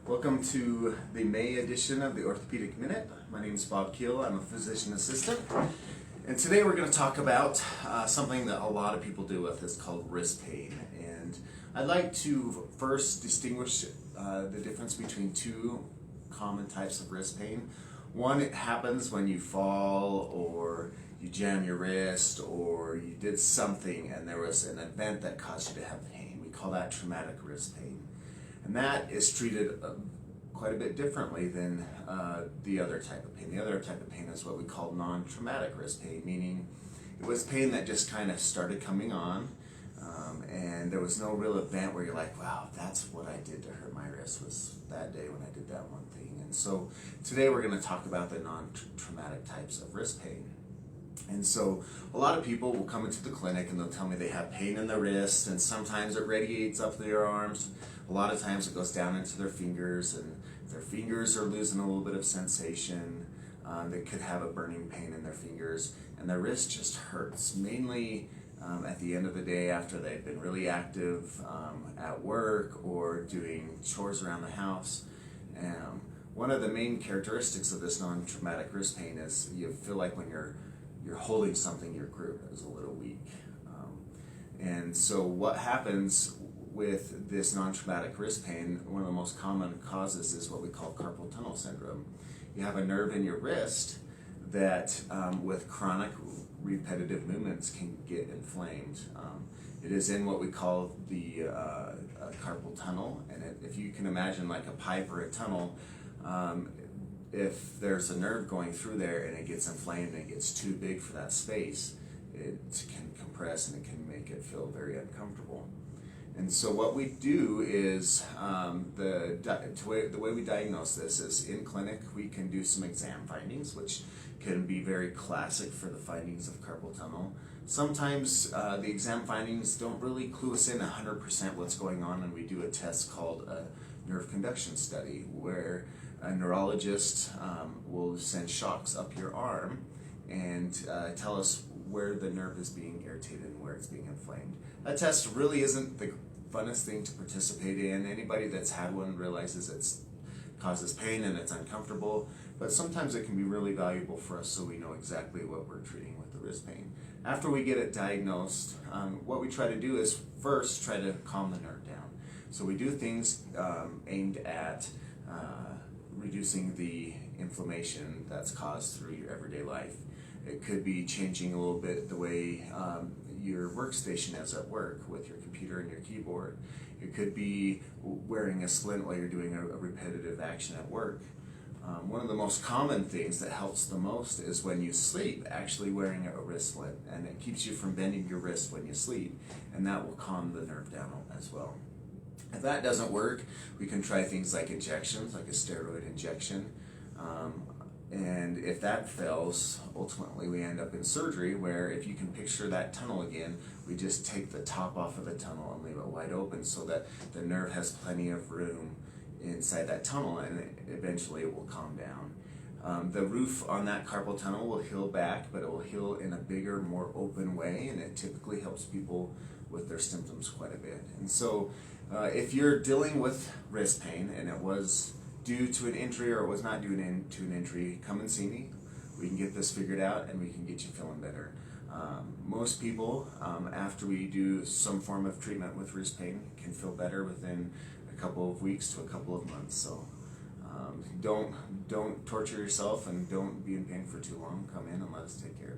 Welcome to the May edition of the Orthopedic Minute. My name is Bob Keel. I'm a physician assistant. And today we're going to talk about something that a lot of people deal with. It's called wrist pain. And I'd like to first distinguish the difference between two common types of wrist pain. One, it happens when you fall or you jam your wrist or you did something and there was an event that caused you to have pain. We call that traumatic wrist pain. And that is treated quite a bit differently than the other type of pain. The other type of pain is what we call non-traumatic wrist pain, meaning it was pain that just kind of started coming on, and there was no real event where you're like, wow, that's what I did to hurt my wrist, was that day when I did that one thing. And so today we're going to talk about the non-traumatic types of wrist pain. And so a lot of people will come into the clinic and they'll tell me they have pain in the wrist, and sometimes it radiates up their arms. A lot of times it goes down into their fingers, and their fingers are losing a little bit of sensation. They could have a burning pain in their fingers, and their wrist just hurts, mainly at the end of the day after they've been really active at work or doing chores around the house. One of the main characteristics of this non-traumatic wrist pain is you feel like when you're holding something, your grip is a little weak. And so what happens with this non-traumatic wrist pain, one of the most common causes is what we call carpal tunnel syndrome. You have a nerve in your wrist that with chronic repetitive movements can get inflamed. It is in what we call the carpal tunnel, and if you can imagine like a pipe or a tunnel, if there's a nerve going through there and it gets inflamed and it gets too big for that space, it can compress and it can make it feel very uncomfortable. And so what we do is, the way we diagnose this is in clinic we can do some exam findings, which can be very classic for the findings of carpal tunnel. Sometimes the exam findings don't really clue us in 100% what's going on, and we do a test called a nerve conduction study, where a neurologist will send shocks up your arm and tell us where the nerve is being irritated and where it's being inflamed. That test really isn't the funnest thing to participate in. Anybody that's had one realizes it causes pain and it's uncomfortable, but sometimes it can be really valuable for us so we know exactly what we're treating with the wrist pain. After we get it diagnosed, what we try to do is first try to calm the nerve down. So we do things aimed at reducing the inflammation that's caused through your everyday life. It could be changing a little bit the way your workstation is at work with your computer and your keyboard. It could be wearing a splint while you're doing a repetitive action at work. One of the most common things that helps the most is when you sleep, actually wearing a wrist splint, and it keeps you from bending your wrist when you sleep, and that will calm the nerve down as well. If that doesn't work, we can try things like injections, like a steroid injection. And if that fails, ultimately we end up in surgery, where if you can picture that tunnel again, we just take the top off of the tunnel and leave it wide open so that the nerve has plenty of room inside that tunnel, and eventually it will calm down. The roof on that carpal tunnel will heal back, but it will heal in a bigger, more open way, and it typically helps people with their symptoms quite a bit. And so if you're dealing with wrist pain and it was due to an injury or it was not due to an injury, come and see me. We can get this figured out and we can get you feeling better. Most people, after we do some form of treatment with wrist pain, can feel better within a couple of weeks to a couple of months. So don't torture yourself and don't be in pain for too long. Come in and let us take care of you.